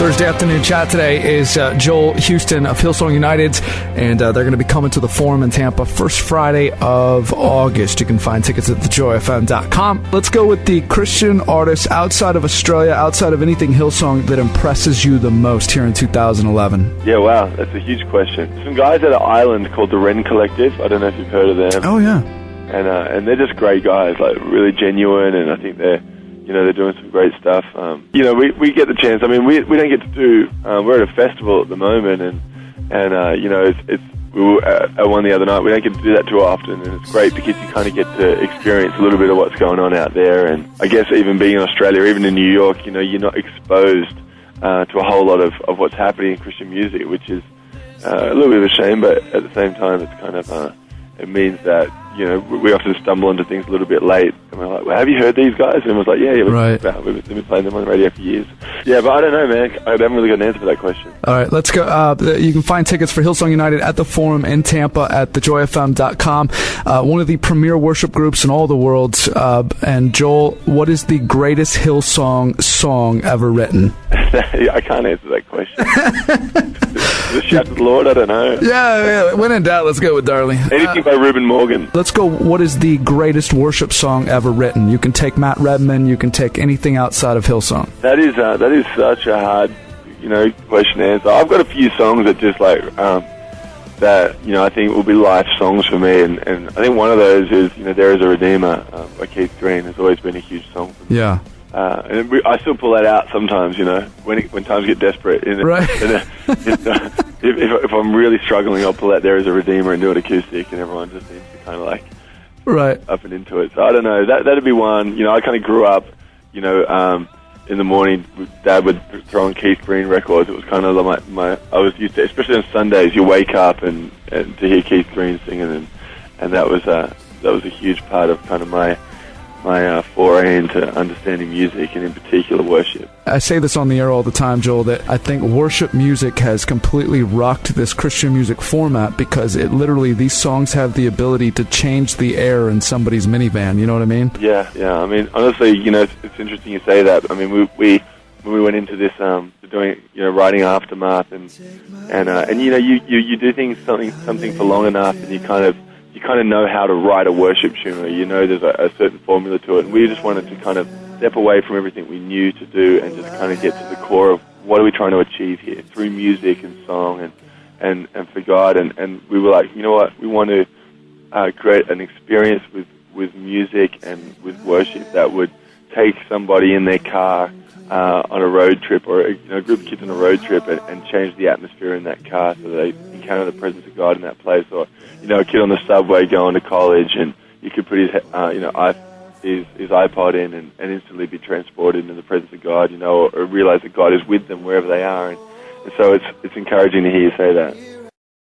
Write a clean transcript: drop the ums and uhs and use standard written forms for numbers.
Thursday afternoon chat today is Joel Houston of Hillsong United, and they're going to be coming to the Forum in Tampa first Friday of August. You can find tickets at thejoyfm.com. Let's go with the Christian artist outside of Australia, outside of anything Hillsong, that impresses you the most here in 2011. Yeah, wow, that's a huge question. Some guys at an island called the Wren Collective. I don't know if you've heard of them. Oh, yeah. And they're just great guys, like really genuine, and I think they're doing some great stuff. We get the chance. I mean, we don't get to do. We're at a festival at the moment, and we were at one the other night. We don't get to do that too often, and it's great because you kind of get to experience a little bit of what's going on out there. And I guess even being in Australia, even in New York, you're not exposed to a whole lot of what's happening in Christian music, which is a little bit of a shame. But at the same time, it's kind of it means that we often stumble into things a little bit late, and we're like, well, have you heard these guys? And everyone's like, yeah, right. We've been playing them on the radio for years. Yeah, but I don't know, man. I haven't really got an answer for that question. All right, let's go. You can find tickets for Hillsong United at the Forum in Tampa at thejoyfm.com. One of the premier worship groups in all the world. And Joel, what is the greatest Hillsong song ever written? I can't answer that question. The Shout to the Lord, I don't know. Yeah, when in doubt, let's go with Darley. Anything by Reuben Morgan. Let's go, what is the greatest worship song ever written? You can take Matt Redman, you can take anything outside of Hillsong. That is such a hard, question to answer. I've got a few songs that just that, I think will be life songs for me, and I think one of those is, There Is a Redeemer by Keith Green. Has always been a huge song for me. Yeah. And I still pull that out sometimes, when times get desperate. Right. If I'm really struggling, I'll pull out There Is a Redeemer and do it acoustic, and everyone just seems to kind of right up and into it. So I don't know. That'd be one. I kind of grew up, in the morning, Dad would throw on Keith Green records. It was kind of I was used to, especially on Sundays, you wake up and to hear Keith Green singing, and that was a huge part of kind of my foray into understanding music, and in particular worship. I say this on the air all the time, Joel, that I think worship music has completely rocked this Christian music format, because these songs have the ability to change the air in somebody's minivan. You know what I mean? Yeah. I mean, honestly, it's interesting you say that. I mean, when we went into this, doing, writing Aftermath, and you do things something for long enough, and you kind of know how to write a worship tune, or there's a certain formula to it, and we just wanted to kind of step away from everything we knew to do and just kind of get to the core of what are we trying to achieve here through music and song and for God, and we were like, you know what, we want to create an experience with music and with worship that would take somebody in their car on a road trip, or a group of kids on a road trip, and change the atmosphere in that car so they encounter the presence of God in that place. Or a kid on the subway going to college, and you could put his iPod in and instantly be transported into the presence of God, or realize that God is with them wherever they are. And so it's encouraging to hear you say that.